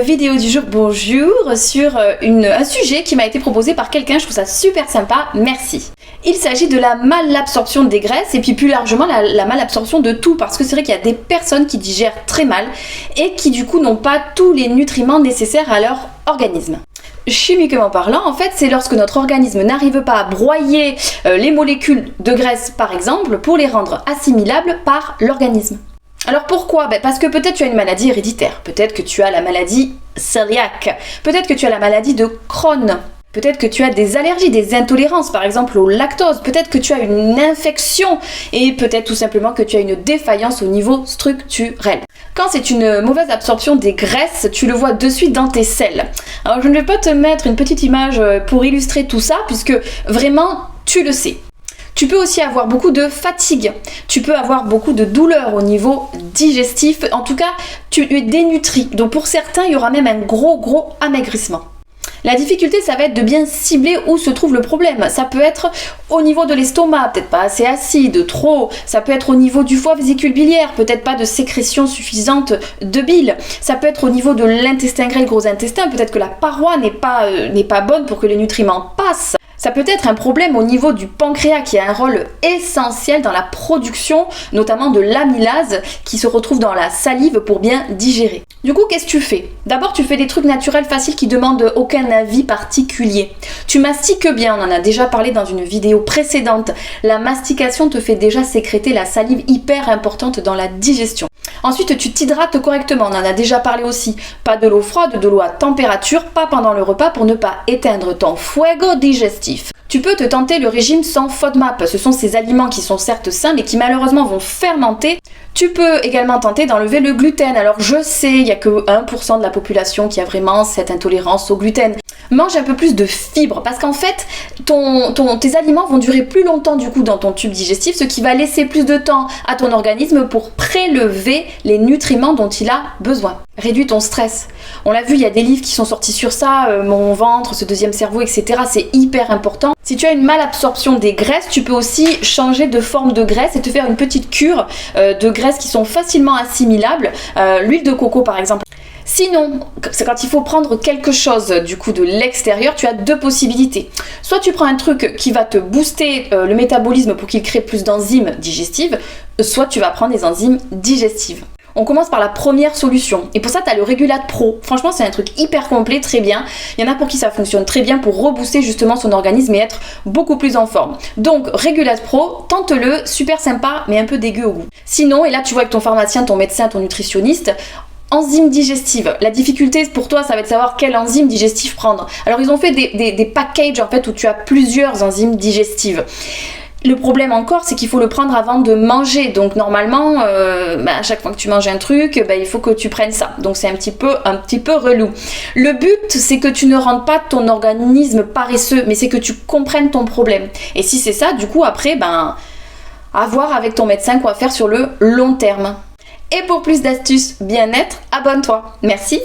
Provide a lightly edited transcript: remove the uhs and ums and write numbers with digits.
Vidéo du jour, bonjour, sur un sujet qui m'a été proposé par quelqu'un, je trouve ça super sympa, merci. Il s'agit de la malabsorption des graisses et puis plus largement la malabsorption de tout, parce que c'est vrai qu'il y a des personnes qui digèrent très mal et qui du coup n'ont pas tous les nutriments nécessaires à leur organisme. Chimiquement parlant, en fait, c'est lorsque notre organisme n'arrive pas à broyer les molécules de graisse, par exemple, pour les rendre assimilables par l'organisme. Alors pourquoi ? Parce que peut-être tu as une maladie héréditaire, peut-être que tu as la maladie cœliaque, peut-être que tu as la maladie de Crohn, peut-être que tu as des allergies, des intolérances, par exemple au lactose, peut-être que tu as une infection et peut-être tout simplement que tu as une défaillance au niveau structurel. Quand c'est une mauvaise absorption des graisses, tu le vois de suite dans tes selles. Alors je ne vais pas te mettre une petite image pour illustrer tout ça, puisque vraiment tu le sais. Tu peux aussi avoir beaucoup de fatigue, tu peux avoir beaucoup de douleurs au niveau digestif, en tout cas tu es dénutri, donc pour certains il y aura même un gros amaigrissement. La difficulté, ça va être de bien cibler où se trouve le problème. Ça peut être au niveau de l'estomac, peut-être pas assez acide, trop. Ça peut être au niveau du foie, vésicule biliaire, peut-être pas de sécrétion suffisante de bile. Ça peut être au niveau de l'intestin grêle, gros intestin, peut-être que la paroi n'est pas bonne pour que les nutriments passent. Ça peut être un problème au niveau du pancréas qui a un rôle essentiel dans la production, notamment de l'amylase qui se retrouve dans la salive pour bien digérer. Du coup, qu'est-ce que tu fais ? D'abord, tu fais des trucs naturels faciles qui demandent aucun avis particulier. Tu mastiques bien, on en a déjà parlé dans une vidéo précédente. La mastication te fait déjà sécréter la salive hyper importante dans la digestion. Ensuite, tu t'hydrates correctement, on en a déjà parlé aussi. Pas de l'eau froide, de l'eau à température, pas pendant le repas pour ne pas éteindre ton fuego digestif. Tu peux te tenter le régime sans FODMAP, ce sont ces aliments qui sont certes sains mais qui malheureusement vont fermenter. Tu peux également tenter d'enlever le gluten. Alors je sais, il n'y a que 1% de la population qui a vraiment cette intolérance au gluten. Mange un peu plus de fibres parce qu'en fait, tes aliments vont durer plus longtemps du coup dans ton tube digestif, ce qui va laisser plus de temps à ton organisme pour prélever les nutriments dont il a besoin. Réduis ton stress. On l'a vu, il y a des livres qui sont sortis sur ça, Mon ventre, ce deuxième cerveau, etc. C'est hyper important. Si tu as une malabsorption des graisses, tu peux aussi changer de forme de graisse et te faire une petite cure de graisses qui sont facilement assimilables. L'huile de coco par exemple. Sinon, c'est quand il faut prendre quelque chose du coup de l'extérieur, tu as deux possibilités. Soit tu prends un truc qui va te booster le métabolisme pour qu'il crée plus d'enzymes digestives, soit tu vas prendre des enzymes digestives. On commence par la première solution. Et pour ça, tu as le Régulate Pro. Franchement, c'est un truc hyper complet, très bien. Il y en a pour qui ça fonctionne très bien pour rebooster justement son organisme et être beaucoup plus en forme. Donc, Régulate Pro, tente-le, super sympa, mais un peu dégueu au goût. Sinon, et là tu vois avec ton pharmacien, ton médecin, ton nutritionniste, enzymes digestives. La difficulté pour toi, ça va être de savoir quelle enzyme digestive prendre. Alors, ils ont fait des packages en fait où tu as plusieurs enzymes digestives. Le problème encore, c'est qu'il faut le prendre avant de manger. Donc normalement, à chaque fois que tu manges un truc, il faut que tu prennes ça. Donc c'est un petit peu relou. Le but, c'est que tu ne rendes pas ton organisme paresseux, mais c'est que tu comprennes ton problème. Et si c'est ça, du coup après, à voir avec ton médecin quoi faire sur le long terme. Et pour plus d'astuces bien-être, abonne-toi. Merci.